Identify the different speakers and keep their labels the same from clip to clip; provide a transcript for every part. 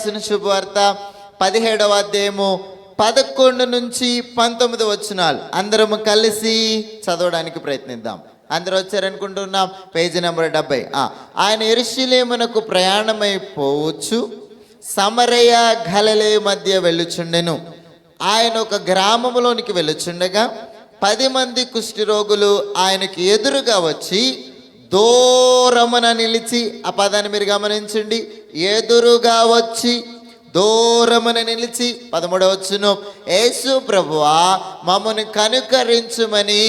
Speaker 1: రాసిన శుభవార్త 17వ అధ్యాయము 11 నుంచి 19 వచనాలు అందరము కలిసి చదవడానికి ప్రయత్నిద్దాం. అందరూ వచ్చారనుకుంటున్నాం. Page number 70. ఆయన యెరూషలేమునకు ప్రయాణమైపోవచ్చు సమరయ గలిలయ మధ్య వెళ్ళుచుండెను. ఆయన ఒక గ్రామంలోనికి వెళ్ళుచుండగా 10 మంది కుష్ఠరోగులు ఆయనకి ఎదురుగా వచ్చి దూరమున నిలిచి, ఆ పదాన్ని మీరు గమనించండి, ఎదురుగా వచ్చి దూరమున నిలిచి 13వ వచనం, యేసు ప్రభువా మమ్మను కనుకరించుమని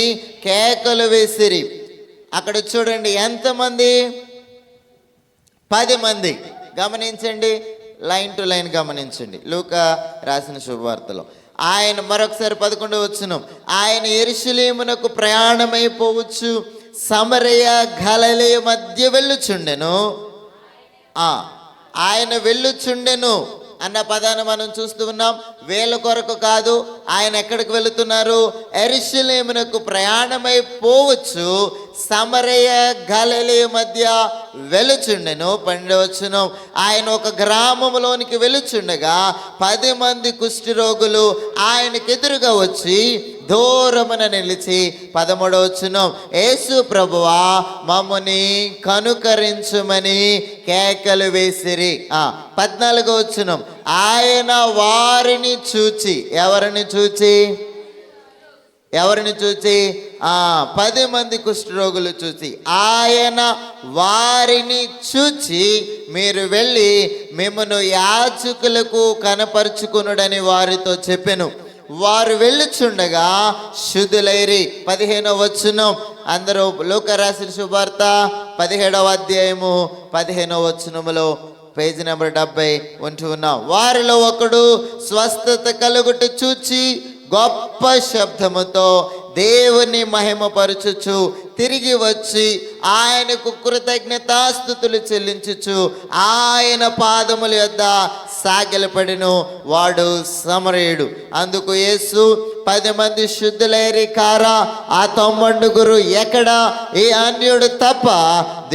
Speaker 1: కేకలు వేసిరి. అక్కడ చూడండి ఎంతమంది? 10 మంది. గమనించండి, లైన్ టు లైన్ గమనించండి. లూకా రాసిన శుభవార్తలో ఆయన మరొకసారి 11వ వచనం, ఆయన యెరూషలేమునకు ప్రయాణమైపోవచ్చు సమరయ గలిలయ మధ్య వెళ్ళుచుండెను. ఆయన వెళ్ళుచుండెను అన్న పదాన్ని మనం చూస్తూ ఉన్నాం. వేల కొరకు కాదు, ఆయన ఎక్కడికి వెళుతున్నారు? యెరూషలేమునకు ప్రయాణమైపోవచ్చు సమరయ గలిలయ మధ్య వెలుచుండెను. 12వ వచనం, ఆయన ఒక గ్రామంలోనికి వెలుచుండగా 10 మంది కుష్ఠరోగులు ఆయనకు ఎదురుగా వచ్చి దూరమున నిలిచి 13వ వచనం, యేసు ప్రభువా మమ్ముని కనుకరించుమని కేకలు వేసిరి. 14వ వచనం, ఆయన వారిని చూచి, ఎవరిని చూచి? 10 మంది కుష్ఠరోగులు చూసి, ఆయన వారిని చూచి మీరు వెళ్ళి మిమ్మను యాజకులకు కనపరుచుకునుడని వారితో చెప్పెను. వారు వెళ్ళుచుండగా శుద్ధులైరి. 15వ వచనం, అందరూ లూకా రాసిన శుభవార్త 17వ అధ్యాయము 15వ వచనములో పేజీ నెంబర్ 70 ఉంటూ ఉన్నాం. వారిలో ఒకడు స్వస్థత కలుగుట చూచి గొప్ప శబ్దముతో దేవుని మహిమపరచుచు తిరిగి వచ్చి ఆయనకు కృతజ్ఞతాస్తుతులు చెల్లించుచు ఆయన పాదముల యొద్ద సాగిలపడెను. వాడు సమరయుడు. అందుకు యేసు 10 మంది శుద్ధులైరి కారా, ఆ 90 ఎక్కడా? ఈ అన్యుడు తప్ప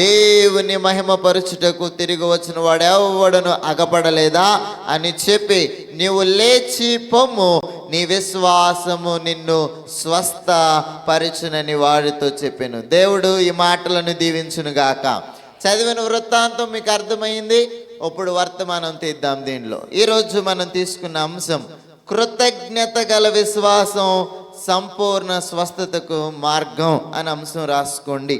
Speaker 1: దేవుని మహిమపరచుటకు తిరిగి వచ్చిన వాడు ఎవడను అగపడలేదా అని చెప్పి, నీవు లేచి పొమ్ము, నీ విశ్వాసము నిన్ను స్వస్థపరచునని వాడితో చెప్పాను. దేవుడు ఈ మాటలను దీవించునుగాక. చదివిన వృత్తాంతం మీకు అర్థమైంది. ఇప్పుడు వర్తమానం తీద్దాం. దీనిలో ఈరోజు మనం తీసుకున్న అంశం కృతజ్ఞత గల విశ్వాసం సంపూర్ణ స్వస్థతకు మార్గం అని అంశం రాసుకోండి.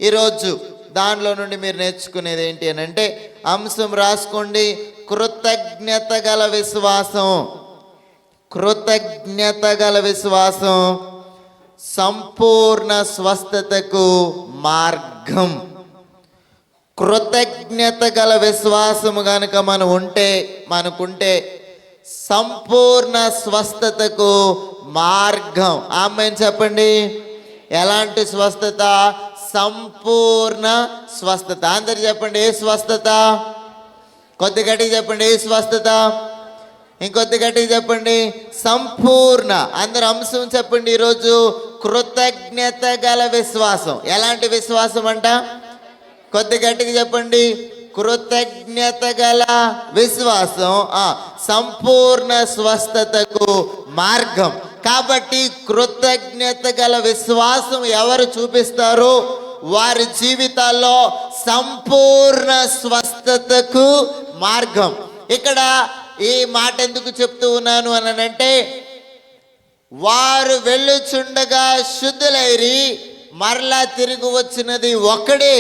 Speaker 1: ఈరోజు దానిలో నుండి మీరు నేర్చుకునేది ఏంటి అని అంటే, అంశం రాసుకోండి, కృతజ్ఞత గల విశ్వాసం. కృతజ్ఞత గల విశ్వాసం సంపూర్ణ స్వస్థతకు మార్గం. కృతజ్ఞత గల విశ్వాసము గనుక మనకుంటే సంపూర్ణ స్వస్థతకు మార్గం. ఆమేన్ చెప్పండి. ఎలాంటి స్వస్థత? సంపూర్ణ స్వస్థత. అందరు చెప్పండి, ఏ స్వస్థత? కొద్ది గట్టిగా చెప్పండి, ఏ స్వస్థత? ఇంకొద్ది గట్టిగా చెప్పండి, సంపూర్ణ. అందరు అంశం చెప్పండి ఈరోజు, కృతజ్ఞత గల విశ్వాసం. ఎలాంటి విశ్వాసం అంట? కొద్ది గట్టిగా చెప్పండి, కృతజ్ఞత గల విశ్వాసం సంపూర్ణ స్వస్థతకు మార్గం. కాబట్టి కృతజ్ఞత గల విశ్వాసం ఎవరు చూపిస్తారో వారి జీవితాల్లో సంపూర్ణ స్వస్థతకు మార్గం. ఇక్కడ ఈ మాట ఎందుకు చెప్తూ ఉన్నాను అనంటే, వారు వెళ్ళుచుండగా శుద్ధులైరి మరలా తిరిగి వచ్చినది ఒక్కడే.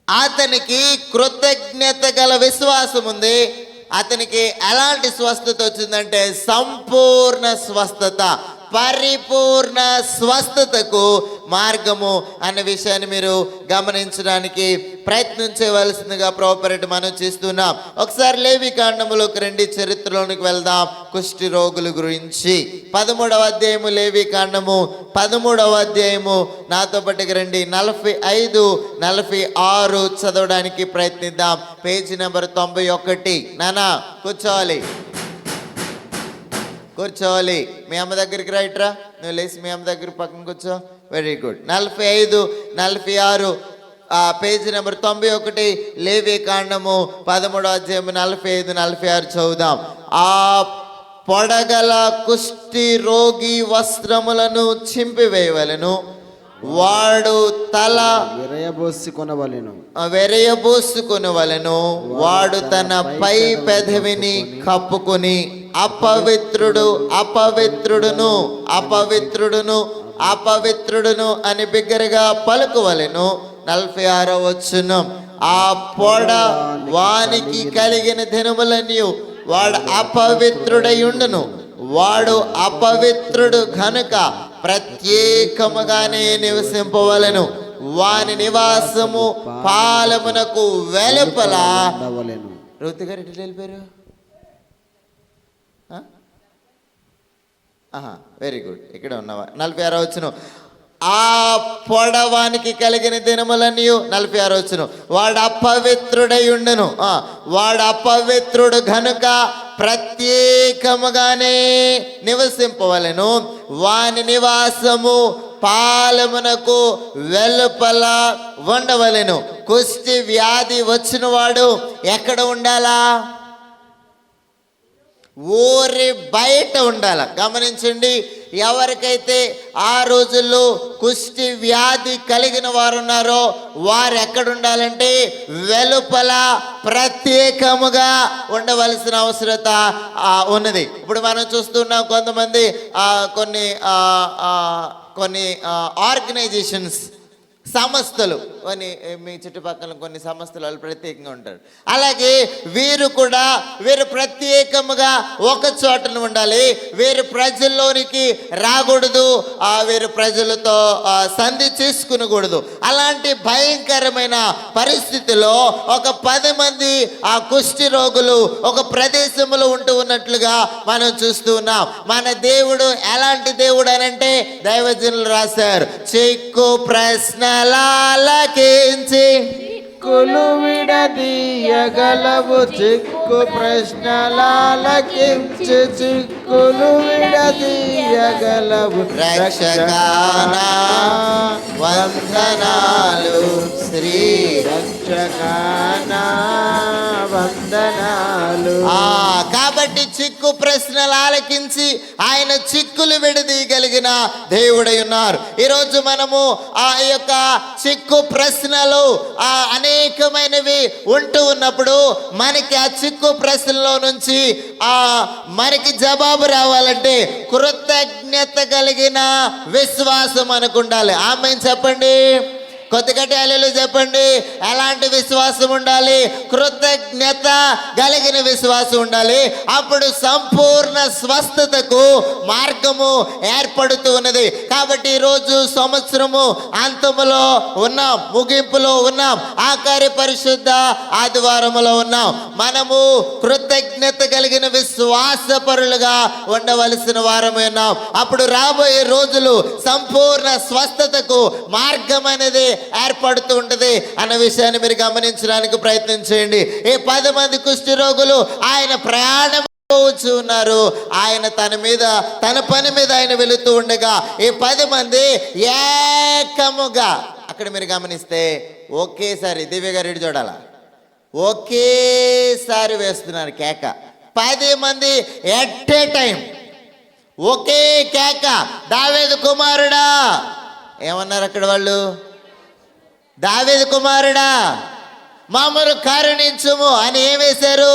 Speaker 1: అతనికి కృతజ్ఞత గల విశ్వాసం ఉంది. అతనికి ఎలాంటి స్వస్థత వచ్చిందంటే సంపూర్ణ స్వస్థత, పరిపూర్ణ స్వస్థతకు మార్గము అన్న విషయాన్ని మీరు గమనించడానికి ప్రయత్నించవలసిందిగా ప్రభువుపేరట మనం చేస్తున్నాం. ఒకసారి లేవి కాండములోకి రండి, చరిత్రలోనికి వెళ్దాం. కుష్టి రోగుల గురించి 13వ అధ్యాయము, లేవి కాండము 13వ అధ్యాయము నాతో పట్టుకు రండి. 45, 46 చదవడానికి ప్రయత్నిద్దాం. Page number 91. నానా కూర్చోవాలి. మీ అమ్మ దగ్గరికి రైట్రా, నువ్వు లేచి మీ అమ్మ దగ్గర పక్కన కూర్చో. Very good. 45, 46 పేజీ నెంబర్ 91, లేవి కాండము 13వ అధ్యాయం 45, 46 చదువుదాం. ఆ పొడగల కుష్టి రోగి వస్త్రములను చింపివేయవలెను, వాడు తల వెరయబోసుకొనవలెను, వాడు తన పై పెదవిని కప్పుకొని అపవిత్రుడును అని బిగ్గరగా పలుకువలెను. 46వ వచనం, ఆ పొడ వానికి కలిగిన దినములన్నీ వాడు అపవిత్రుడయుండును, వాడు అపవిత్రుడు గనుక ప్రత్యేకముగానే నివసింపవలెను, వాని నివాసము పాలమునకు వెలుపల. రుతు గారు ఎట్లా వెళ్ళిపోయారు? వెరీ గుడ్, ఇక్కడ ఉన్నవా? 46వ వచనం, ఆ పొడవానికి కలిగిన దినములన్నీ 46వ వచనం, వాడు అపవిత్రుడయుండును, వాడు అపవిత్రుడు గనుక ప్రత్యేకముగానే నివసింపవలెను, వాని నివాసము పాలమునకు వెలుపల ఉండవలెను. కుష్టి వ్యాధి వచ్చిన వాడు ఎక్కడ ఉండాలా? ఊరి బయట ఉండాల. గమనించండి, ఎవరికైతే ఆ రోజుల్లో కుష్టి వ్యాధి కలిగిన వారు ఉన్నారో వారు ఎక్కడ ఉండాలంటే వెలుపల ప్రత్యేకముగా ఉండవలసిన అవసరత ఉన్నది. ఇప్పుడు మనం చూస్తున్నాం కొంతమంది కొన్ని ఆర్గనైజేషన్స్, సంస్థలు, కొన్ని మీ చుట్టుపక్కల కొన్ని సంస్థలు వాళ్ళు ప్రత్యేకంగా ఉంటారు. అలాగే వీరు కూడా ప్రత్యేకముగా ఒక చోటన ఉండాలి. వీరు ప్రజల్లోనికి రాకూడదు, వీరు ప్రజలతో సంధి చేసుకునకూడదు. అలాంటి భయంకరమైన పరిస్థితిలో ఒక 10 మంది ఆ కుష్టి రోగులు ఒక ప్రదేశంలో ఉంటూ ఉన్నట్లుగా మనం చూస్తూ ఉన్నాం. మన దేవుడు ఎలాంటి దేవుడు అనంటే దైవజనులు రాశారు, చిక్కు ప్రశ్నలాలకించి
Speaker 2: చిక్కులు విడదీయగలవు, చిక్కు ప్రశ్నలాలకించి చిక్కులు విడదీయగలవు.
Speaker 1: రక్షకానా వందనాలు, శ్రీ
Speaker 2: రక్షకానా వందనాలు.
Speaker 1: కాబట్టి చిక్కు ప్రశ్నలు ఆలకించి ఆయన చిక్కులు విడదీయగలిగిన దేవుడై ఉన్నారు. ఈరోజు మనము ఆ యొక్క చిక్కు ప్రశ్నలు అనేకమైనవి ఉంటూ ఉన్నప్పుడు మనకి ఆ చిక్కు ప్రశ్నలో నుంచి మనకి జవాబు రావాలంటే కృతజ్ఞత కలిగిన విశ్వాసం మనకు ఉండాలి. ఆమేన్ చెప్పండి, కొద్దిగట్టి హల్లెలూయా చెప్పండి. ఎలాంటి విశ్వాసం ఉండాలి? కృతజ్ఞత కలిగిన విశ్వాసం ఉండాలి. అప్పుడు సంపూర్ణ స్వస్థతకు మార్గము ఏర్పడుతూ ఉన్నది. కాబట్టి ఈరోజు సంవత్సరము అంతములో ఉన్నాం, ముగింపులో ఉన్నాం, ఆఖరి పరిశుద్ధ ఆదివారములో ఉన్నాం. మనము కృతజ్ఞత కలిగిన విశ్వాసపరులుగా ఉండవలసిన వారమే ఉన్నాం. అప్పుడు రాబోయే రోజులు సంపూర్ణ స్వస్థతకు మార్గం అనేది ఏర్పడుతూ ఉంటది అన్న విషయాన్ని మీరు గమనించడానికి ప్రయత్నం చేయండి. ఈ 10 మంది కుష్టి రోగులు ఆయన ప్రయాణం ఉన్నారు. ఆయన తన పని మీద ఆయన వెళుతూ ఉండగా ఈ 10 మంది ఏకముగా, అక్కడ మీరు గమనిస్తే ఒకేసారి, దివ్య గారు చూడాల, ఒకేసారి వేస్తున్నారు కేక. 10 మంది ఎట్ ఏ టైం ఒకే కేక, దావీదు కుమారుడా. ఏమన్నారు అక్కడ వాళ్ళు? దావీదు కుమారుడా మమ్మను కరుణించుము అని ఏం వేశారు?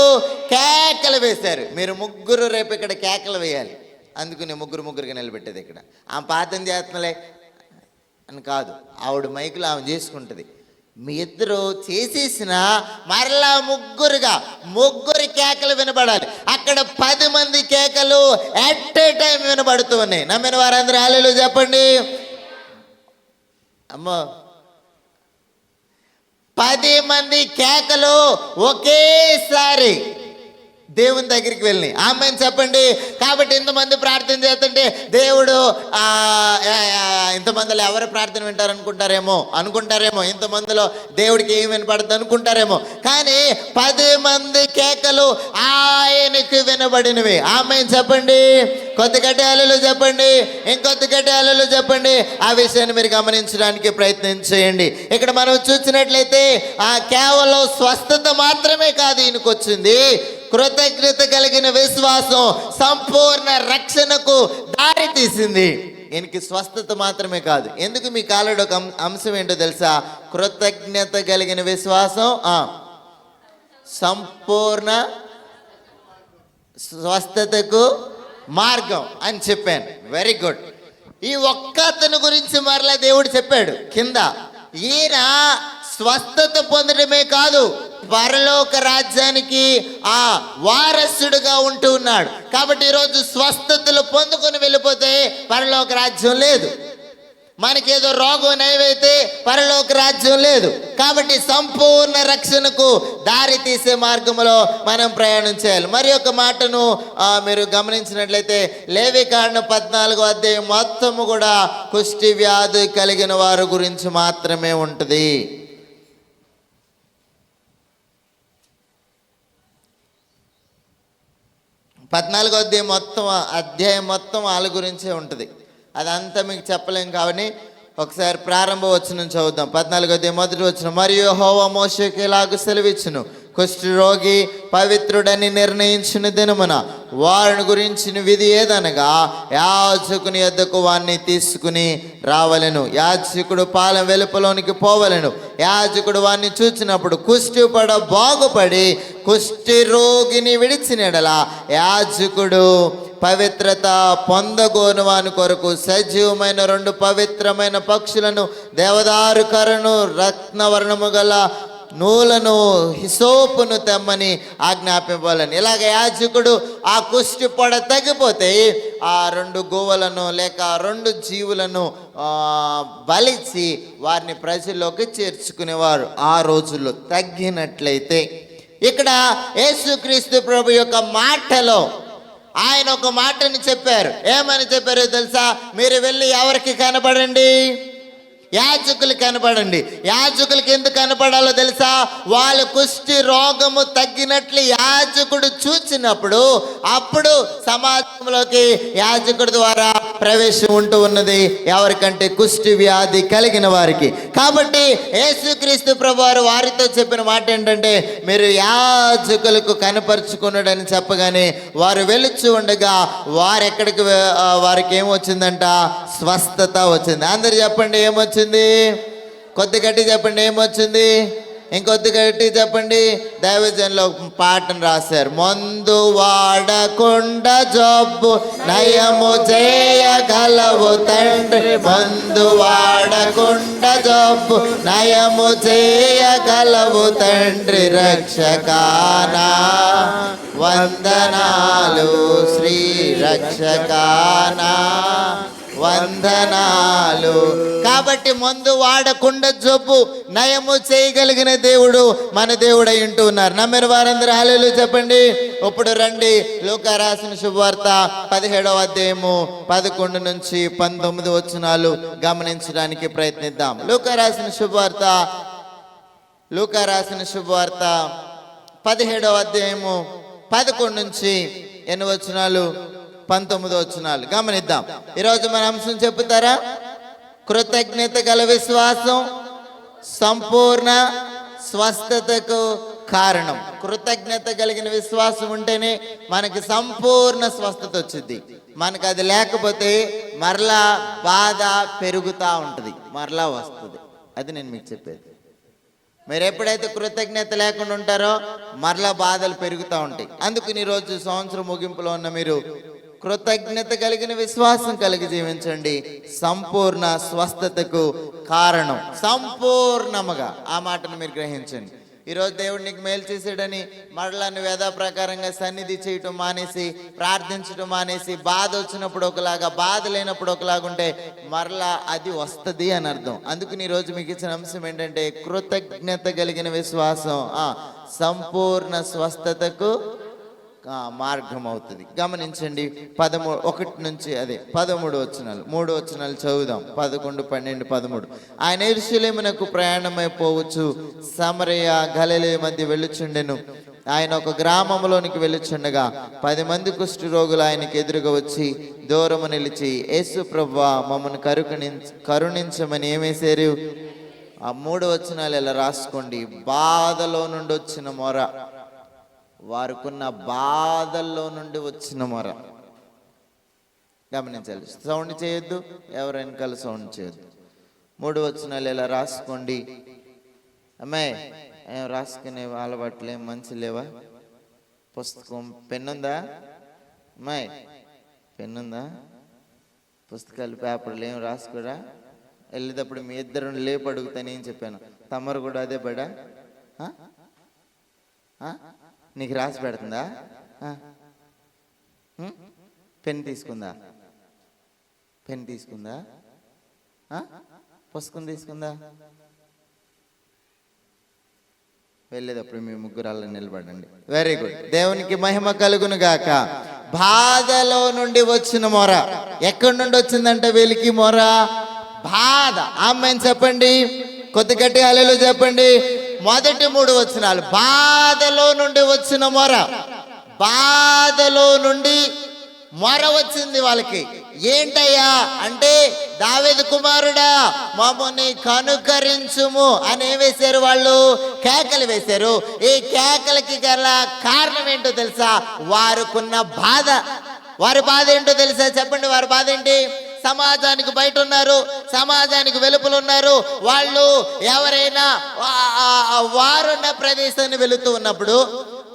Speaker 1: కేకలు వేశారు. మీరు ముగ్గురు రేపు ఇక్కడ కేకలు వేయాలి. అందుకని ముగ్గురుగా నిలబెట్టేది. ఇక్కడ ఆమె పాతం చేస్తున్నలే అని కాదు, ఆవిడ మైకులు ఆమె చేసుకుంటుంది. మీ ఇద్దరు చేసేసిన మరలా ముగ్గురు కేకలు వినబడాలి. అక్కడ 10 మంది కేకలు ఎట్ ఏ టైం వినబడుతూ ఉన్నాయి. నమ్మిన వారందరూ హల్లెలూయా చెప్పండి. అమ్మో, 10 మంది కేకలు ఒకేసారి దేవుని దగ్గరికి వెళ్ళినాయి. ఆమేన్ చెప్పండి. కాబట్టి ఇంతమంది ప్రార్థన చేస్తుంటే దేవుడు ఇంతమందిలో ఎవరు ప్రార్థన వింటారు అనుకుంటారేమో, ఇంతమందిలో దేవుడికి ఏం వినపడుతుంది అనుకుంటారేమో. కానీ 10 మంది కేకలు ఆయనకు వినబడినవి. ఆమేన్ చెప్పండి. కొద్ది గట్టి హల్లెలూయా చెప్పండి, ఇంకొద్ది గట్టి హల్లెలూయా చెప్పండి. ఆ విషయాన్ని మీరు గమనించడానికి ప్రయత్నం చేయండి. ఇక్కడ మనం చూసినట్లయితే కేవలం స్వస్థత మాత్రమే కాదు ఈయనకు వచ్చింది, కృతజ్ఞత కలిగిన విశ్వాసం సంపూర్ణ రక్షణకు దారి తీసింది. ఈయనకి స్వస్థత మాత్రమే కాదు. ఎందుకు మీ కాలంలో ఒక అంశం ఏంటో తెలుసా? కృతజ్ఞత కలిగిన విశ్వాసం సంపూర్ణ స్వస్థతకు మార్గం అని చెప్పాను. Very good. ఈ ఒక్క అతని గురించి మరలా దేవుడు చెప్పాడు కింద. ఈయన స్వస్థత పొందడమే కాదు, పరలోక రాజ్యానికి వారసుడుగా ఉంటూ ఉన్నాడు. కాబట్టి ఈరోజు స్వస్థతలు పొందుకొని వెళ్ళిపోతే పరలోక రాజ్యం లేదు. మనకేదో రోగం నయమైతే పరలోక రాజ్యం లేదు. కాబట్టి సంపూర్ణ రక్షణకు దారి తీసే మార్గంలో మనం ప్రయాణం చేయాలి. మరి ఒక మాటను మీరు గమనించినట్లయితే లేవికాండం 14వ అధ్యాయం మొత్తము కూడా కుష్టి వ్యాధి కలిగిన వారి గురించి మాత్రమే ఉంటుంది. అధ్యాయం మొత్తం వాళ్ళ గురించే ఉంటుంది. అదంతా మీకు చెప్పలేం. కాబట్టి ఒకసారి ప్రారంభ వచనం చదువుదాం. 14వ అధ్యాయం మొదటి వచనం. మరియు యెహోవా మోషేకు ఇలాగ సెలవిచ్చును, కుష్ఠ రోగి పవిత్రుడని నిర్ణయించిన దినమున వారిని గురించిన విధి ఏదనగా యాజకుని యొద్దకు వారిని తీసుకుని రావలెను. యాజకుడు పాలెం వెలుపలోనికి పోవలెను. యాజకుడు వారిని చూచినప్పుడు కుష్టి బాగుపడి కుష్టి రోగిని విడిచినెడల యాజకుడు పవిత్రత పొందగోను వాని కొరకు సజీవమైన 2 పవిత్రమైన పక్షులను, దేవదారు కర్రను, రత్నవర్ణము గల నూలను, హిసోపును తెమ్మని ఆజ్ఞాపించాలని. ఇలాగ యాజకుడు ఆ కుష్టి పొడ తగ్గిపోతే ఆ 2 గోవులను లేక 2 జీవులను బలిచి వారిని ప్రజల్లోకి చేర్చుకునేవారు ఆ రోజుల్లో. తగ్గినట్లయితే ఇక్కడ యేసుక్రీస్తు ప్రభు యొక్క మాటలో ఆయన ఒక మాటని చెప్పారు. ఏమని చెప్పారో తెలుసా? మీరు వెళ్ళి ఎవరికి కనబడండి? యాజకులు కనపడండి. యాజకులకి ఎందుకు కనపడాలో తెలుసా? వాళ్ళ కుష్టి రోగము తగ్గినట్లు యాజకుడు చూచినప్పుడు అప్పుడు సమాజంలోకి యాజకుడి ద్వారా ప్రవేశం ఉంటూ ఉన్నది. ఎవరికంటే కుష్టి వ్యాధి కలిగిన వారికి. కాబట్టి యేసుక్రీస్తు ప్రభువారు వారితో చెప్పిన మాట ఏంటంటే, మీరు యాజకులకు కనపరుచుకున్నాడని చెప్పగానే వారు వెలుచు ఉండగా వారికి ఏమొచ్చిందంట? స్వస్థత వచ్చింది. అందరు చెప్పండి, ఏమొచ్చింది? కొద్ది గట్టి చెప్పండి, ఏమొచ్చింది? ఇంకొద్ది గట్టి చెప్పండి. దైవజనులు పాటను రాశారు. మందు వాడకుండా జబ్బు నయము చేయగలవు తండ్రి, మందు వాడకుండా జబ్బు నయము చేయగలవు తండ్రి, రక్షకానా వందనాలు, శ్రీ రక్షకానా వందనాలు. కాబట్టి మందు వాడకుండా జబ్బు నయము చేయగలిగిన దేవుడు మన దేవుడై ఉంటూ ఉన్నారు. నమ్మిన వారందరూ హల్లెలూయా చెప్పండి. ఇప్పుడు రండి, లూకా రాసిన శుభవార్త 17వ అధ్యాయము 11 నుంచి 19 వచనాలు గమనించడానికి ప్రయత్నిద్దాం. లూకా రాసిన శుభవార్త 17వ అధ్యాయము 11 నుంచి ఎన్ని వచనాలు? 19 వచనాలు గమనిద్దాం. ఈరోజు మన అంశం చెప్తారా? కృతజ్ఞత గల విశ్వాసం సంపూర్ణ స్వస్థతకు కారణం. కృతజ్ఞత కలిగిన విశ్వాసం ఉంటేనే మనకి సంపూర్ణ స్వస్థత వచ్చింది. మనకు అది లేకపోతే మరలా బాధ పెరుగుతూ ఉంటుంది, మరలా వస్తుంది. అది నేను మీకు చెప్పేది. మీరు ఎప్పుడైతే కృతజ్ఞత లేకుండా ఉంటారో మరలా బాధలు పెరుగుతూ ఉంటాయి. అందుకని ఈరోజు సంవత్సరం ముగింపులో ఉన్న మీరు కృతజ్ఞత కలిగిన విశ్వాసం కలిగి జీవించండి. సంపూర్ణ స్వస్థతకు కారణం. సంపూర్ణముగా ఆ మాటను మీరు గ్రహించండి. ఈరోజు దేవుడు నీకు మేలు చేసాడని మరలా నువ్వు యథా ప్రకారంగా సన్నిధి చేయటం మానేసి, ప్రార్థించడం మానేసి, బాధ వచ్చినప్పుడు ఒకలాగా, బాధ లేనప్పుడు ఒకలాగా ఉంటే మరలా అది వస్తుంది అని అర్థం. అందుకని ఈరోజు మీకు ఇచ్చిన అంశం ఏంటంటే కృతజ్ఞత కలిగిన విశ్వాసం సంపూర్ణ స్వస్థతకు మార్గం అవుతుంది. గమనించండి. 1 నుంచి 13 వచనాలు, 3 వచనాలు చదువుదాం. 11, 12, 13. ఆయన యెరూషలేమునకు ప్రయాణమైపోవచ్చు సమరయ గలిలయ మధ్య వెళ్ళుచుండెను. ఆయన ఒక గ్రామంలోనికి వెళ్ళుచుండగా 10 మంది కుష్ఠ రోగులు ఆయనకి ఎదురుగా వచ్చి దూరము నిలిచి, యేసు ప్రభువా మమ్మల్ని కరుణించమని ఏమేశారు? ఆ 3 వచనాలు ఇలా రాసుకోండి. బాధలో నుండి వచ్చిన మొర, వారికున్న బాధల్లో నుండి వచ్చిన మొర. గమనించాలి, సౌండ్ చేయొద్దు, ఎవరు వెనకాల సౌండ్ చేయొద్దు. 3 వచనాలు ఇలా రాసుకోండి. అమ్మాయి ఏం రాసుకునే అలవాట్లు ఏం మంచి లేవా? పుస్తకం, పెన్నుందా? అమ్మాయి పెన్నుందా? పుస్తకాలు, పేపర్లు ఏం రాసుకోరా? వెళ్ళేటప్పుడు మీ ఇద్దరు లేపు అడుగుతాను. ఏం చెప్పాను? తమరు కూడా అదే బడా నీకు రాసి పెడుతుందా? పెన్ తీసుకుందా? పెన్ తీసుకుందా? పుస్తకం తీసుకుందా? వెళ్ళేటప్పుడు మీ ముగ్గురు అలా నిలబడండి. Very good. దేవునికి మహిమ కలుగును గాక. బాధలో నుండి వచ్చిన మొర. ఎక్కడి నుండి వచ్చిందంటే వీళ్ళకి మొర? బాధ. ఆమేన్ చెప్పండి, కొద్ది గట్టి హల్లెలూయా చెప్పండి. మొదటి 3 వచనాలు, బాధలో నుండి వచ్చిన మొర. బాధలో నుండి మొర వచ్చింది వాళ్ళకి. ఏంటయ్యా అంటే, దావీదు కుమారుడా మమ్మల్ని కనుకరించుము అని ఏం వేశారు వాళ్ళు? కేకలు వేశారు. ఈ కేకలకి గల కారణం ఏంటో తెలుసా? వారికున్న బాధ. వారి బాధ ఏంటో తెలుసా? చెప్పండి, వారి బాధ ఏంటి? సమాజానికి బయట ఉన్నారు, సమాజానికి వెలుపల ఉన్నారు. వాళ్ళు ఎవరైనా వారున్న ప్రదేశాన్ని వెళుతూ ఉన్నప్పుడు,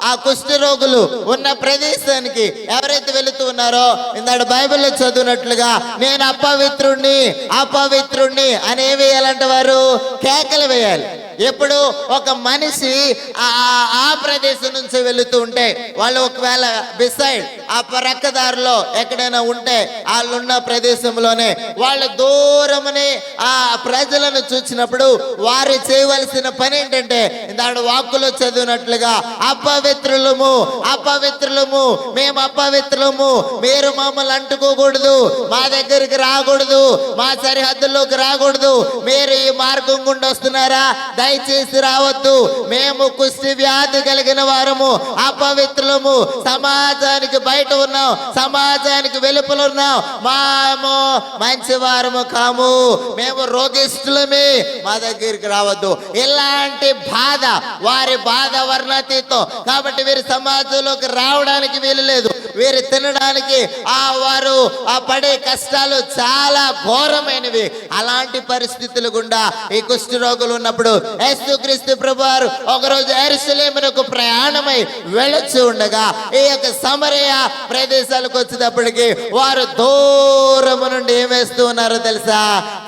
Speaker 1: ఆ కుష్ఠ రోగులు ఉన్న ప్రదేశానికి ఎవరైతే వెళుతూ ఉన్నారో, ఇందాడు బైబిల్లో చదివినట్లుగా నేను అపవిత్రుణ్ణి అని ఏం వేయాలంటే వారు కేకలు వేయాలి. ఎప్పుడు ఒక మనిషి ఆ ప్రదేశం నుంచి వెళుతూ ఉంటే, వాళ్ళు ఒకవేళ బిసైడ్ ఆ రక్కదారిలో ఎక్కడైనా ఉంటే, వాళ్ళున్న ప్రదేశంలోనే వాళ్ళు దూరముని ఆ ప్రజలను చూసినప్పుడు వారు చేయవలసిన పని ఏంటంటే, దాని వాక్కులో చదివినట్లుగా అపవిత్రులము మేము అపవిత్రులము, మీరు మమ్మల్ని అంటుకోకూడదు, మా దగ్గరికి రాకూడదు, మా సరిహద్దుల్లోకి రాకూడదు, మీరు ఈ మార్గం గుండా వస్తున్నారా, దయచేసి రావద్దు, మేము కుష్టి వ్యాధి కలిగిన వారము, అపవిత్రులము, సమాజానికి బయట ఉన్నాం, సమాజానికి వెలుపల ఉన్నాం, మేము మంచి వారము కాము, మేము రోగిష్ఠులమే, మా దగ్గరికి రావద్దు. ఇలాంటి బాధ, వారి బాధ వర్ణాతీతం. కాబట్టి వీరి సమాజంలోకి రావడానికి వీలు లేదు. వీరు తినడానికి వారు పడే కష్టాలు చాలా ఘోరమైనవి. అలాంటి పరిస్థితులు గుండా ఈ కుష్ఠ రోగులు ఉన్నప్పుడు యేసుక్రీస్తు ప్రభువారు ఒకరోజు యెరూషలేమునకు ప్రయాణమై వెళ్ళొచ్చు ఉండగా, ఈ యొక్క సమరయ ప్రదేశాలకు వచ్చేటప్పటికి వారు దూరము నుండి ఏం వేస్తూ ఉన్నారో తెలుసా?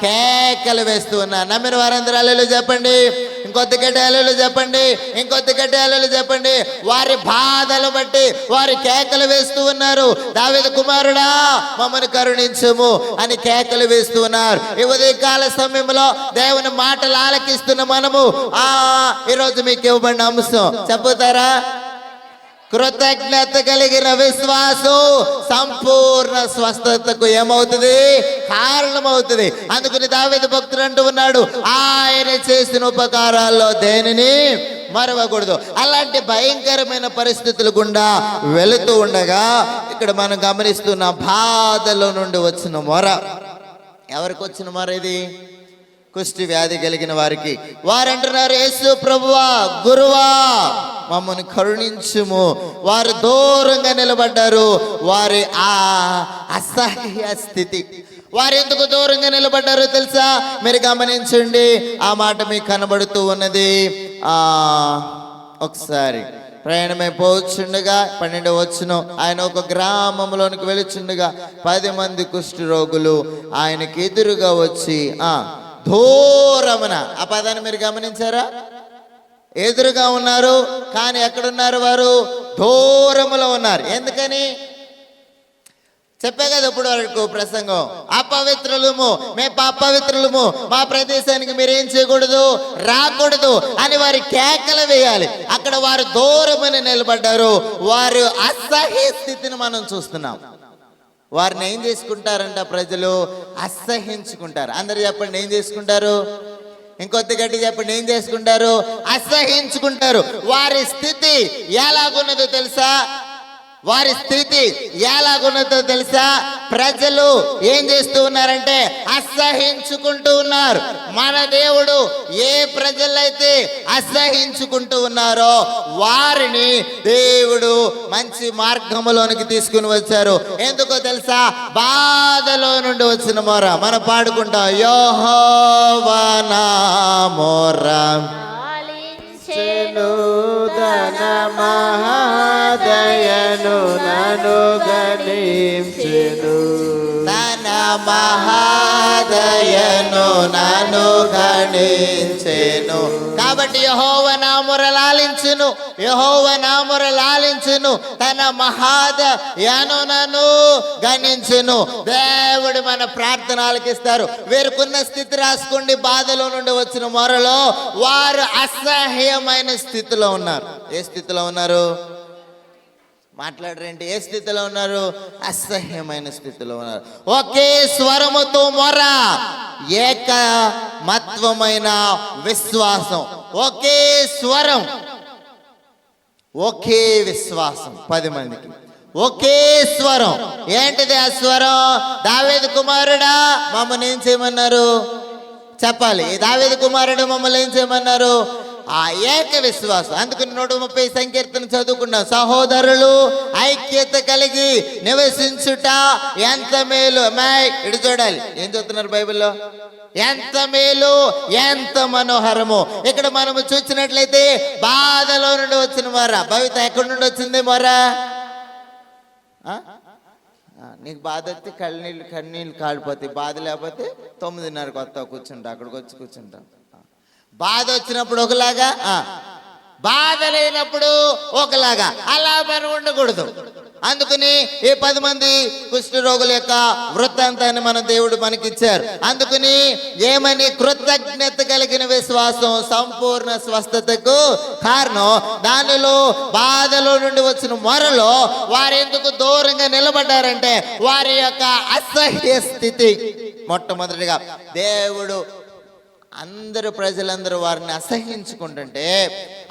Speaker 1: కేకలు వేస్తూ ఉన్నారు. నమ్మిన వారందరూ హల్లెలూయా చెప్పండి. ఇంకొద్ది గట్టి హల్లెలూయా చెప్పండి. ఇంకొద్ది గట్టి హల్లెలూయా చెప్పండి. వారి బాధలు బట్టి వారి కేకలు వేస్తూ ఉన్నారు. దావీదు కుమారుడా మమ్మల్ని కరుణించుము అని కేకలు వేస్తూ ఉన్నారు. ఈ ఉదయకాల సమయంలో దేవుని మాటలు ఆలకిస్తున్న మనము ఈరోజు మీకు ఇవ్వబడిన అంశం చెప్పుతారా? కృతజ్ఞత కలిగిన విశ్వాసం సంపూర్ణ స్వస్థతకు ఏమవుతుంది? కారణమవుతుంది. అందుకని దావీదు భక్తుడు అంటూ ఉన్నాడు, ఆయన చేసిన ఉపకారాల్లో దేనిని మరవకూడదు. అలాంటి భయంకరమైన పరిస్థితులు గుండా వెళుతూ ఉండగా ఇక్కడ మనం గమనిస్తున్న బాధలో నుండి వచ్చిన మొర. ఎవరికి వచ్చిన మొర ఇది? కుష్టి వ్యాధి కలిగిన వారికి. వారు అంటున్నారు, యేసు ప్రభువా, గురువా మమ్మల్ని కరుణించుము. వారు దూరంగా నిలబడ్డారు. వారి అసహ్య స్థితి. వారు ఎందుకు దూరంగా నిలబడ్డారో తెలుసా? మీరు గమనించండి, ఆ మాట మీకు కనబడుతూ ఉన్నది. ఒకసారి ప్రయాణమైపోవచ్చుండగా 12వ వచనం, ఆయన ఒక గ్రామంలోనికి వెళుచుండగా 10 మంది కుష్ఠ రోగులు ఆయనకి ఎదురుగా వచ్చి దూరమున. ఆ పదాన్ని మీరు గమనించారా? ఎదురుగా ఉన్నారు, కానీ ఎక్కడున్నారు? వారు దూరములో ఉన్నారు. ఎందుకని చెప్పే కదా ఇప్పుడు వరకు ప్రసంగం, అపవిత్రులము, మేము అపవిత్రులము, మా ప్రదేశానికి మీరేం చేయకూడదు, రాకూడదు అని వారి కేకలు వేయాలి. అక్కడ వారు దూరమని నిలబడ్డారు. వారు అసహ్య స్థితిని మనం చూస్తున్నాం. వారిని ఏం చేసుకుంటారంట? ప్రజలు అసహించుకుంటారు. అందరు చెప్పండి, ఏం చేసుకుంటారు? ఇంకొద్ది గట్టి చెప్పండి, ఏం చేసుకుంటారు? అసహించుకుంటారు. వారి స్థితి ఎలాగున్నదో తెలుసా? వారి స్థితి ఎలాగున్నదో తెలుసా? ప్రజలు ఏం చేస్తూ ఉన్నారంటే అసహించుకుంటూ ఉన్నారు. మన దేవుడు ఏ ప్రజలైతే అసహించుకుంటూ ఉన్నారో వారిని దేవుడు మంచి మార్గములోనికి తీసుకుని వచ్చారు. ఎందుకో తెలుసా? బాధలో నుండి వచ్చిన మొర. మనం పాడుకుంటాం, యెహోవా నా మొర
Speaker 2: తన మహాదయను నన్ను గణించెను.
Speaker 1: తన మహాదయను నన్ను గణించెను. కాబట్టి యెహోవా నా మొర లాలించును, యెహోవా నా మొర లాలించును, తన మహాదయను నన్ను గణించును. దేవుడు మన ప్రార్థన ఆలకిస్తారు. వీరుకున్న స్థితి రాసుకోండి. బాధలో నుండి వచ్చిన మొరలో వారు అసహ్యమైన స్థితిలో ఉన్నారు. ఏ స్థితిలో ఉన్నారు? మాట్లాడరేంటి? ఏ స్థితిలో ఉన్నారు? అసహ్యమైన స్థితిలో ఉన్నారు. ఒకే స్వరముతో మొర, ఏకమత్వమైన విశ్వాసం, ఒకే స్వరం, ఒకే విశ్వాసం. 10 మందికి ఒకే స్వరం. ఏంటిది ఆ స్వరం? దావీదు కుమారుడా మమ్మల్ని ఏం చేయమన్నారు? చెప్పాలి. దావీదు కుమారుడు మమ్మల్ని ఏం చేయమన్నారు? ఆ ఏక విశ్వాసం. అందుకని 130 సంకీర్తన చదువుకున్నాం. సహోదరులు ఐక్యత కలిగి నివసించుట ఎంత మేలు. ఇటు చూడాలి, ఏం చదువుతున్నారు బైబిల్లో? ఎంత మేలు, ఎంత మనోహరము. ఇక్కడ మనము చూసినట్లయితే బాధలో నుండి వచ్చిన మొర. భవిత ఎక్కడి నుండి వచ్చింది మొర? నీకు బాధ వస్తే కన్నీళ్ళు కాలిపోతాయి. బాధ లేకపోతే 9:30కి వస్తావు, కూర్చుంటా, అక్కడికి వచ్చి కూర్చుంటాం. బాధ వచ్చినప్పుడు ఒకలాగా, బాధ లేనప్పుడు ఒకలాగా, అలా మనం ఉండకూడదు. అందుకని ఈ 10 మంది కుష్ఠరోగుల యొక్క వృత్తాంతాన్ని మన దేవుడు మనకిచ్చారు. అందుకని ఏమని? కృతజ్ఞత కలిగిన విశ్వాసం సంపూర్ణ స్వస్థతకు కారణం. దానిలో బాధలో నుండి వచ్చిన మొరలో వారు ఎందుకు దూరంగా నిలబడ్డారంటే వారి యొక్క అసహ్య స్థితి. మొట్టమొదటిగా దేవుడు ప్రజలందరూ వారిని అసహించుకుంటుంటే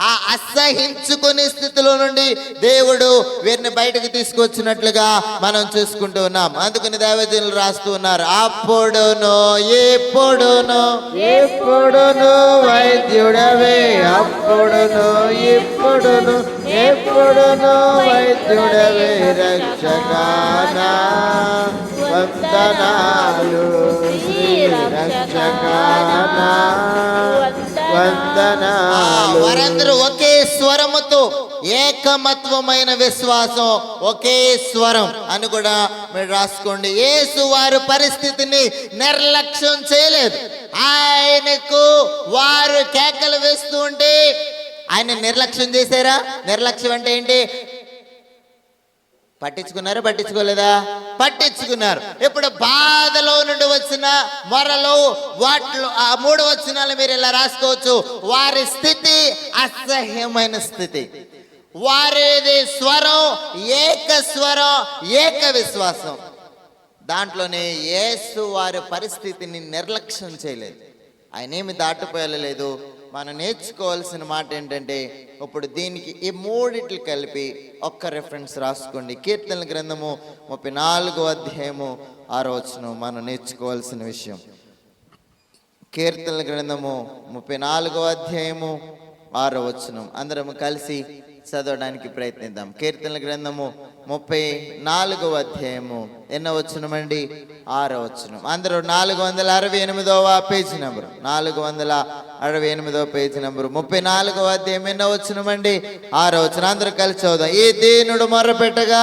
Speaker 1: ఆ అసహించుకునే స్థితిలో నుండి దేవుడు వీరిని బయటకు తీసుకొచ్చినట్లుగా మనం చూసుకుంటూ ఉన్నాం. అందుకని దైవజనులు రాస్తూ ఉన్నారు, అప్పుడును ఎప్పుడును
Speaker 2: ఎప్పుడును వైద్యుడవే, అప్పుడును ఇప్పుడును ఎప్పుడును వైద్యుడవే, రక్షకానా వందనాలు, శ్రీ రక్షకానా వందనాలు.
Speaker 1: వారందరూ ఒకే స్వరముతో ఏకమత్వమైన విశ్వాసం, ఒకే స్వరం అని కూడా మీరు రాసుకోండి. యేసు వారి పరిస్థితిని నిర్లక్ష్యం చేయలేదు. ఆయనకు వారు కేకలు వేస్తూ ఉంటే ఆయన నిర్లక్ష్యం చేశారా? నిర్లక్ష్యం అంటే ఏంటి? పట్టించుకున్నారా? పట్టించుకోలేదా? పట్టించుకున్నారు. ఇప్పుడు బాధలో నుండి వచ్చిన మొరలు వాటిలో ఆ 3 వచనాలు మీరు ఇలా రాసుకోవచ్చు. వారి స్థితి అసహ్యమైన స్థితి. వారిది స్వరం ఏక స్వరం, ఏక విశ్వాసం. దాంట్లోనే యేసు వారి పరిస్థితిని నిర్లక్ష్యం చేయలేదు. ఆయన ఏమి దాటిపోయలేదు. మనం నేర్చుకోవాల్సిన మాట ఏంటంటే ఇప్పుడు దీనికి ఈ 3 కలిపి ఒక్క రెఫరెన్స్ రాసుకోండి. కీర్తనల గ్రంథము 34వ అధ్యాయము 6వ వచనం మనం నేర్చుకోవాల్సిన విషయం. కీర్తనల గ్రంథము 34వ అధ్యాయము 6వ వచనం అందరం కలిసి చదవడానికి ప్రయత్నిద్దాం. కీర్తనల గ్రంథము 34వ అధ్యాయము ఎన్నో వచనం అండి? 6వ వచనం. అందరూ 468వ పేజీ నెంబరు, 468వ పేజీ నెంబరు, 34వ అధ్యాయం ఎన్నో వచనం అండి? 6వ వచనం. అందరూ కలిసి చదువుదాం. ఈ దీనుడు మొర్రపెట్టగా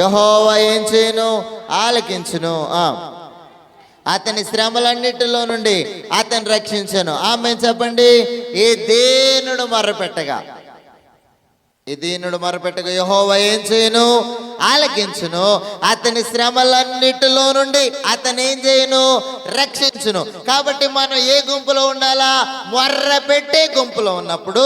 Speaker 1: యెహోవా ఏం చేయను? ఆలకించును. అతని శ్రమలన్నిటిలో నుండి అతను రక్షించను. ఆమేన్ చెప్పండి. ఈ దీనుడు మొర్రపెట్టగా, ఈ దీనుడు మొరపెట్టగా యెహోవా ఏం చేయను? ఆలకించును. అతని శ్రమలన్నిటిలో నుండి అతను ఏం చేయను? రక్షించును. కాబట్టి మనం ఏ గుంపులో ఉండాలా? మొర్రపెట్టే గుంపులో ఉన్నప్పుడు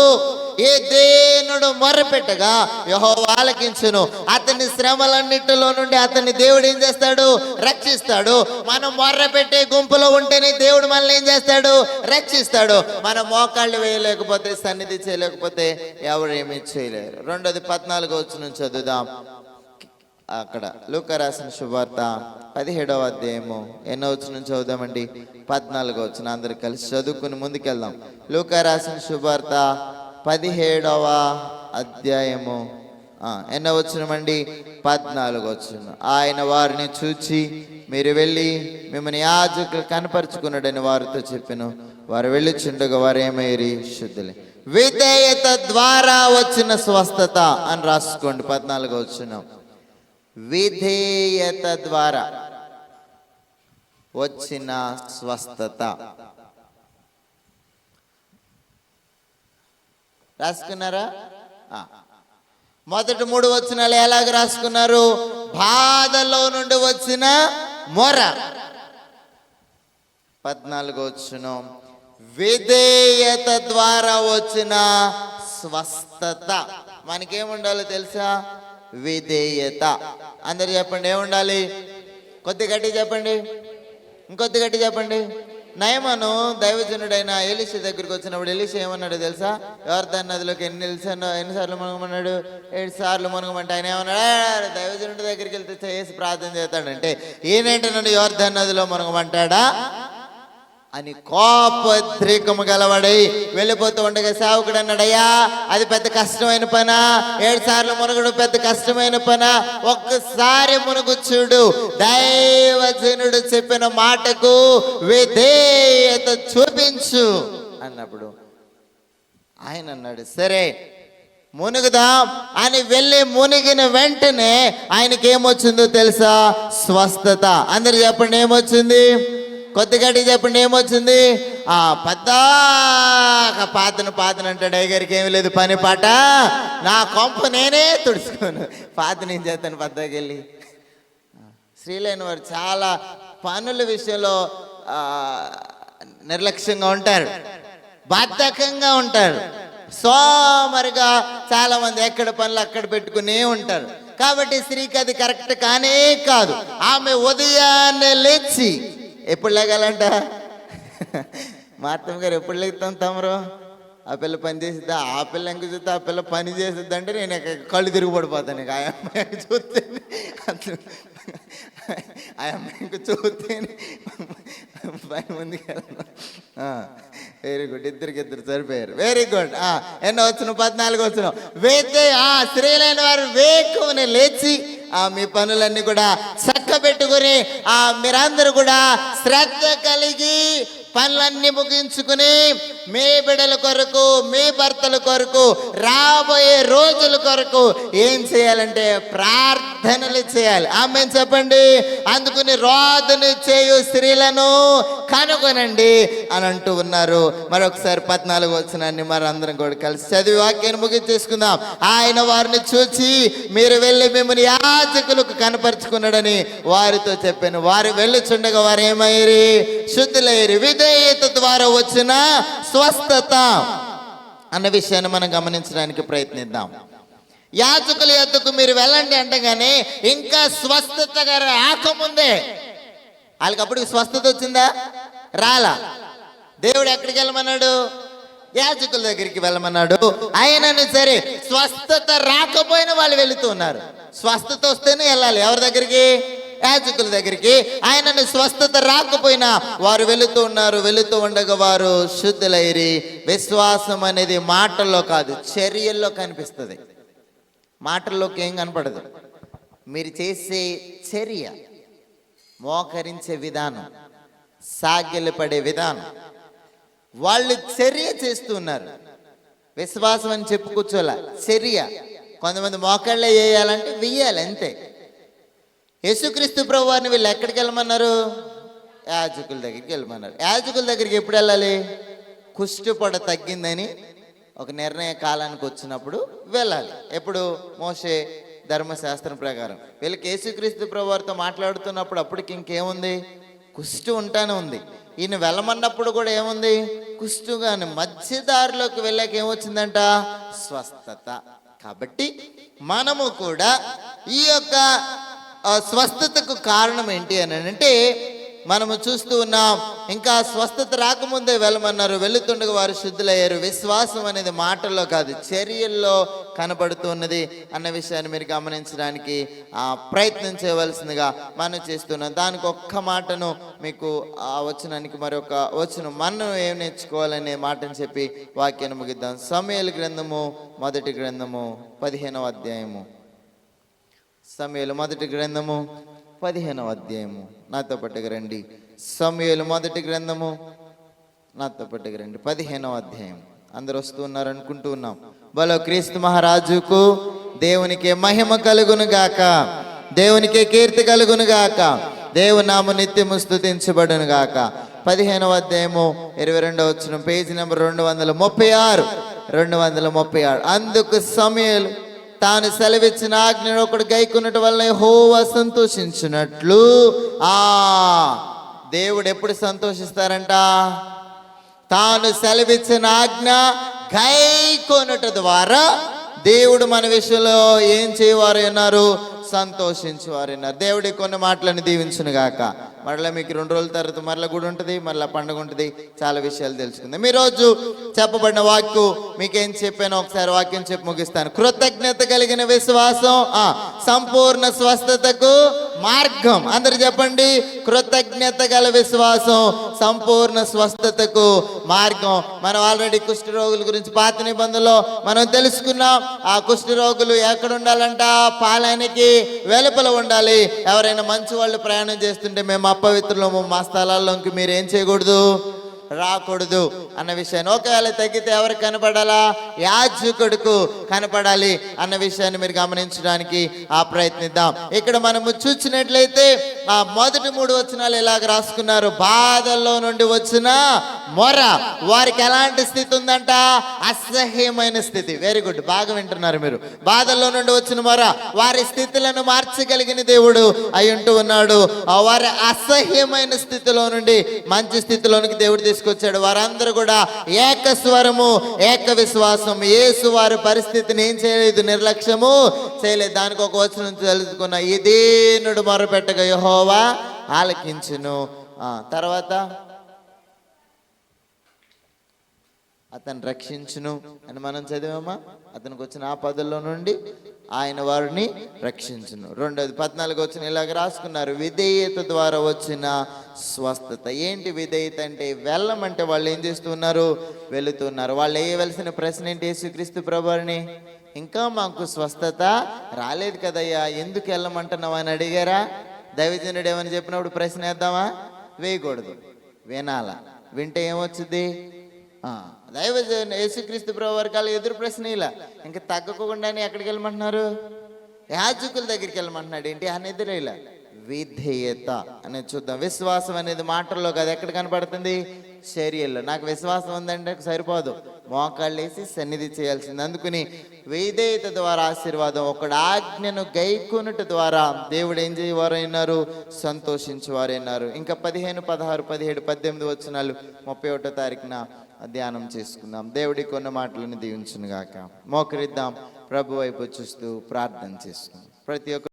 Speaker 1: ఏ దేనుడు మొర్రపెట్టగా యెహోవా ఆలకించును. అతని శ్రమలన్నిటిలో నుండి అతన్ని దేవుడు ఏం చేస్తాడు? రక్షిస్తాడు. మనం మొర్రపెట్టే గుంపులో ఉంటేనే దేవుడు మనల్ని ఏం చేస్తాడు? రక్షిస్తాడు. మనం మోకాళ్ళు వేయలేకపోతే, సన్నిధి చేయలేకపోతే ఎవరు ఏమీ చేయలేరు. రెండోది 14వ వచనం చదువుదాం. అక్కడ లూకా రాసిన శుభవార్త 17వ అధ్యాయము ఎన్నో వచనం చదువుదామండి? 14వ వచనం. అందరు కలిసి చదువుకుని ముందుకెళ్దాం. లూకా రాసిన శుభవార్త 17వ అధ్యాయము ఎన్నో వచనం అండి? 14వ వచనం. ఆయన వారిని చూచి, మీరు వెళ్ళి మిమ్మల్ని యాజకులు కనపరుచుకున్నాడని వారితో చెప్పెను. వారు వెళ్ళిచుండగా వారు ఏమైరి? శుద్ధులే. విధేయత ద్వారా వచ్చిన స్వస్థత అని రాసుకోండి. 14వ వచనం. విధేయత ద్వారా వచ్చిన స్వస్థత రాసుకున్నారా? మొదటి 3 వచనాలు ఎలాగ రాసుకున్నారు? బాధలో నుండి వచ్చిన మొర. 14వ వచనం విధేయత ద్వారా వచ్చిన స్వస్థత. మనకేముండాలో తెలుసా? విధేయత. అందరు చెప్పండి, ఏముండాలి? కొద్ది గట్టి చెప్పండి, ఇంకొద్ది గట్టి చెప్పండి. నయమను దైవజనుడైన ఎలీషా దగ్గరికి వచ్చినప్పుడు ఎలీషా ఏమన్నాడు తెలుసా? యోర్దాను నదిలోకి ఎన్నిసార్లు మునగమన్నాడు? 7 సార్లు మునగమంటే ఆయన ఏమన్నాడు? దైవజనుడి దగ్గరికి వెళ్తే చేసి ప్రార్థన చేస్తాడంటే ఈయనేంటి నన్ను యోర్దాను నదిలో మునగమంటాడా అని కోపోద్రేకము గలవాడై వెళ్ళిపోతూ ఉండగా సేవకుడు అన్నాడు, అయ్యా అది పెద్ద కష్టమైన పనా? 7 సార్లు మునగడం పెద్ద కష్టమైన పనా? ఒక్కసారి మునుగు చూడు. దైవజనుడు చెప్పిన మాటకు విధేయత చూపించు అన్నప్పుడు ఆయన అన్నాడు, సరే మునుగుదాం అని వెళ్ళి మునిగిన వెంటనే ఆయనకి ఏమొచ్చిందో తెలుసా? స్వస్థత. అందరు చెప్పండి, ఏమొచ్చింది? కొద్దిగట్టి చెప్పండి, ఏమొచ్చింది? పాతను అంటాడు. అయ్యగారికి ఏమి లేదు పని పాట, నా కొంప నేనే తుడుచుకోను. పాతను ఏం చేస్తాను? పద్దాకి వెళ్ళి స్త్రీలైన వారు చాలా పనుల విషయంలో నిర్లక్ష్యంగా ఉంటారు, బద్ధకంగా ఉంటారు, సోమరిగా చాలా మంది ఎక్కడ పనులు అక్కడ పెట్టుకునే ఉంటారు. కాబట్టి స్త్రీకి అది కరెక్ట్ కానే కాదు. ఆమె ఉదయాన్నే లేచి ఎప్పుడు లేగాలంట? మా అత్తమ్మ గారు ఎప్పుడు లేగుతాం తమరు? ఆ పిల్ల పని చేసిద్దా? ఆ పిల్ల ఇంక చూస్తే ఆ పిల్ల పని చేసిద్ది అంటే నేను కళ్ళు తిరిగి పడిపోతాను. ఆ అమ్మాయి చూస్తే ఆ అమ్మాయి ఇంక చూస్తే పని ముందుకు వెళ్తాం. వెరీ గుడ్, ఇద్దరు సరిపోయారు. Very good. ఎన్నో వచ్చిన? 14 వచ్చిన. స్త్రీలైన వారు వేకువని లేచి మీ పనులన్నీ కూడా చక్కబెట్టుకుని మీరందరూ కూడా శ్రద్ధ కలిగి పనులన్నీ ముగించుకుని మీ బిడ్డల కొరకు, మీ భర్తల కొరకు, రాబోయే రోజుల కొరకు ఏం చేయాలంటే ప్రార్థనలు చేయాలి. ఆమేన్ చెప్పండి. అందుకుని రోదన చేయు స్త్రీలను కనుగొనండి అని అంటూ ఉన్నారు. మరొకసారి 14 వచనాన్ని మనందరం కూడా కలిసి చదివి వాక్యాన్ని ముగించేసుకుందాం. ఆయన వారిని చూచి, మీరు వెళ్ళి మిమ్మల్ని యాజకులకు కనపరుచుకున్నాడని వారితో చెప్పాను. వారు వెళ్ళుచుండగా వారు ఏమయ్యారు? శుద్ధులయ్యారు. విధేయత ద్వారా వచ్చిన స్వస్థత అన్న విషయాన్ని మనం గమనించడానికి ప్రయత్నిద్దాం. యాజకుల యొద్దకు మీరు వెళ్ళండి అంటగానే ఇంకా స్వస్థతగా రాకముందే వాళ్ళకి అప్పుడు స్వస్థత వచ్చిందా? రాలా. దేవుడు ఎక్కడికి వెళ్ళమన్నాడు? యాజకుల దగ్గరికి వెళ్ళమన్నాడు. అయినను సరే స్వస్థత రాకపోయినా వాళ్ళు వెళుతూ ఉన్నారు. స్వస్థత వస్తేనే వెళ్ళాలి. ఎవరి దగ్గరికి? యాజకుల దగ్గరికి. ఆయనను స్వస్థత రాకపోయినా వారు వెళుతూ ఉన్నారు. వెళుతూ ఉండగా వారు శుద్ధులైరి. విశ్వాసం అనేది మాటల్లో కాదు, చర్యల్లో కనిపిస్తుంది. మాటల్లోకి ఏం కనపడదు. మీరు చేసే చర్య, మోకరించే విధానం, సాగిలపడే విధానం, వాళ్ళు చర్య చేస్తూ ఉన్నారు. విశ్వాసం అని చెప్పు కూర్చోలే, చర్య. కొంతమంది మోకాళ్ళే వేయాలంటే వెయ్యాలి అంతే. యేసుక్రీస్తు ప్రభువారిని వీళ్ళు ఎక్కడికి వెళ్ళమన్నారు? యాజకుల దగ్గరికి వెళ్ళమన్నారు. యాజకుల దగ్గరికి ఎప్పుడు వెళ్ళాలి? కుష్ఠపడ తగ్గిందని ఒక నిర్ణయ కాలానికి వచ్చినప్పుడు వెళ్ళాలి. ఎప్పుడు? మోషే ధర్మశాస్త్రం ప్రకారం. వీళ్ళకి యేసుక్రీస్తు ప్రభువారితో మాట్లాడుతున్నప్పుడు అప్పటికి ఇంకేముంది? కుష్టు ఉంటానే ఉంది. ఈయన వెళ్ళమన్నప్పుడు కూడా ఏముంది? కుష్టుగాని. మధ్యదారిలోకి వెళ్ళాక ఏమొచ్చిందంట? స్వస్థత. కాబట్టి మనము కూడా ఈ యొక్క స్వస్థతకు కారణం ఏంటి అని అంటే, మనము చూస్తూ ఉన్నాం, ఇంకా స్వస్థత రాకముందే వెళ్ళమన్నారు, వెళుతుండగా వారు శుద్ధులయ్యారు. విశ్వాసం అనేది మాటల్లో కాదు, చర్యల్లో కనబడుతున్నది అన్న విషయాన్ని మీరు గమనించడానికి ప్రయత్నం చేయవలసిందిగా మనం చేస్తున్నాం. దానికి ఒక్క మాటను మీకు ఆ వచనానికి మరొక వచనం మనం ఏం నేర్చుకోవాలనే మాటను చెప్పి వాక్యాన్ని ముగిద్దాం. సమూయేలు గ్రంథము మొదటి గ్రంథము 15వ అధ్యాయము. సమూయేలు మొదటి గ్రంథము 15వ అధ్యాయము. నాతో పట్టుకు రండి. సమూయేలు మొదటి గ్రంథము నాతో పట్టుకు రండి. 15వ అధ్యాయం. అందరు వస్తూ ఉన్నారు అనుకుంటూ ఉన్నాం. బలో క్రీస్తు మహారాజుకు దేవునికి మహిమ కలుగును గాక, దేవునికి కీర్తి కలుగును గాక, దేవుని నామము నిత్యము స్తుతించబడును గాక. 15వ అధ్యాయము 22వ వచనం, పేజీ నెంబర్ 236. 236. అందుకు సమూయేలు తాను సెలవిచ్చిన ఆజ్ఞను ఒకడు గైకొనుట వలన యెహోవా సంతోషించినట్లు. దేవుడు ఎప్పుడు సంతోషిస్తారంట? తాను సెలవిచ్చిన ఆజ్ఞ గైకొనుట ద్వారా దేవుడు మన విషయంలో ఏం చేయవారు ఉన్నారు? సంతోషించేవారు ఉన్నారు. దేవుడి కొన్ని మాటలను దీవించును గాక. మరలా మీకు 2 రోజుల తర్వాత మరలా కూడా ఉంటుంది, మరలా పండుగ ఉంటుంది. చాలా విషయాలు తెలుసుకుందాం. ఈరోజు చెప్పబడిన వాక్కు మీకేం చెప్పానో ఒకసారి వాక్యం చెప్పి ముగిస్తాను. కృతజ్ఞత కలిగిన విశ్వాసం సంపూర్ణ స్వస్థతకు మార్గం. అందరు చెప్పండి, కృతజ్ఞత గల విశ్వాసం సంపూర్ణ స్వస్థతకు మార్గం. మనం ఆల్రెడీ కుష్ఠ రోగుల గురించి పాత నిబంధనలో మనం తెలుసుకున్నాం. ఆ కుష్ఠ రోగులు ఎక్కడ ఉండాలంట? పాలనకి వెలుపల ఉండాలి. ఎవరైనా మంచి వాళ్ళు ప్రయాణం చేస్తుంటే మేము అపవిత్రులము, మా స్థలాల్లోకి మీరు ఏం చేయకూడదు, రాకూడదు అన్న విషయాన్ని. ఒకవేళ తగ్గితే ఎవరు కనపడాలా? యాజకుడుకు కనపడాలి అన్న విషయాన్ని మీరు గమనించడానికి ప్రయత్నిద్దాం. ఇక్కడ మనము చూసినట్లయితే ఆ మొదటి 3 వచనాలు ఇలాగ రాసుకున్నారు. బాధల్లో నుండి వచ్చిన మొర. వారికి ఎలాంటి స్థితి ఉందంట? అసహ్యమైన స్థితి. వెరీ గుడ్, బాగా వింటున్నారు మీరు. బాధల్లో నుండి వచ్చిన మొర, వారి స్థితులను మార్చగలిగిన దేవుడు అయి ఉంటూ ఉన్నాడు. వారి అసహ్యమైన స్థితిలో నుండి మంచి స్థితిలోనికి దేవుడు తీసుకొచ్చాడు. వారందరూ కూడా ఏక స్వరము, ఏక విశ్వాసం. యేసు వారి పరిస్థితిని ఏం చేయలేదు, నిర్లక్ష్యము చేయలేదు. దానికి ఒక వచనం తెలుసుకున్న, ఈ దీనుడు మొరపెట్టగా యెహోవా ఆలకించును. తర్వాత అతను రక్షించును అని మనం చదివామా? అతనికి వచ్చిన ఆపదల్లో నుండి ఆయన వారిని రక్షించును. 2వ 14వ వచనం ఇలాగ రాసుకున్నారు, విధేయత ద్వారా వచ్చిన స్వస్థత. ఏంటి విధేయత అంటే? వెళ్ళమంటే వాళ్ళు ఏం చేస్తున్నారు? వెళుతున్నారు. వాళ్ళు వేయవలసిన ప్రశ్న ఏంటి? యేసుక్రీస్తు ప్రభువుని, ఇంకా మాకు స్వస్థత రాలేదు కదయ్యా, ఎందుకు వెళ్ళమంటున్నావు అని అడిగారా? దైవజనుడు ఏమని చెప్పినప్పుడు ప్రశ్న వేద్దామా? వేయకూడదు, వినాలా. వింటే ఏమొచ్చుద్ది? దైవజనుడు యేసుక్రీస్తు ప్రభు వర్గాలు ఎదురు ప్రశ్న ఇలా, ఇంకా తగ్గకుండానే ఎక్కడికి వెళ్ళమంటున్నారు? యాజకుల దగ్గరికి వెళ్ళమంటున్నాడు. ఏంటి అని ఎదురు ఇలా? విధేయత అనేది చూద్దాం. విశ్వాసం అనేది మాటల్లో కాదు, ఎక్కడ కనపడుతుంది? చర్యల్లో. నాకు విశ్వాసం ఉందంటే సరిపోదు, మోకాళ్ళు వేసి సన్నిధి చేయాల్సింది. అందుకని విధేయత ద్వారా ఆశీర్వాదం. ఒకడు ఆజ్ఞను గైకొనుట ద్వారా దేవుడు ఏం చేయవారైనారు? సంతోషించేవారైనారు. ఇంకా 15, 16, 17, 18 వచనాలు 31వ తారీఖున ధ్యానం చేసుకుందాం. దేవుడి కొన్ని మాటలను దీవించును గాక. మోకరిద్దాం, ప్రభు వైపు చూస్తూ ప్రార్థన చేసుకుందాం. ప్రతి ఒక్క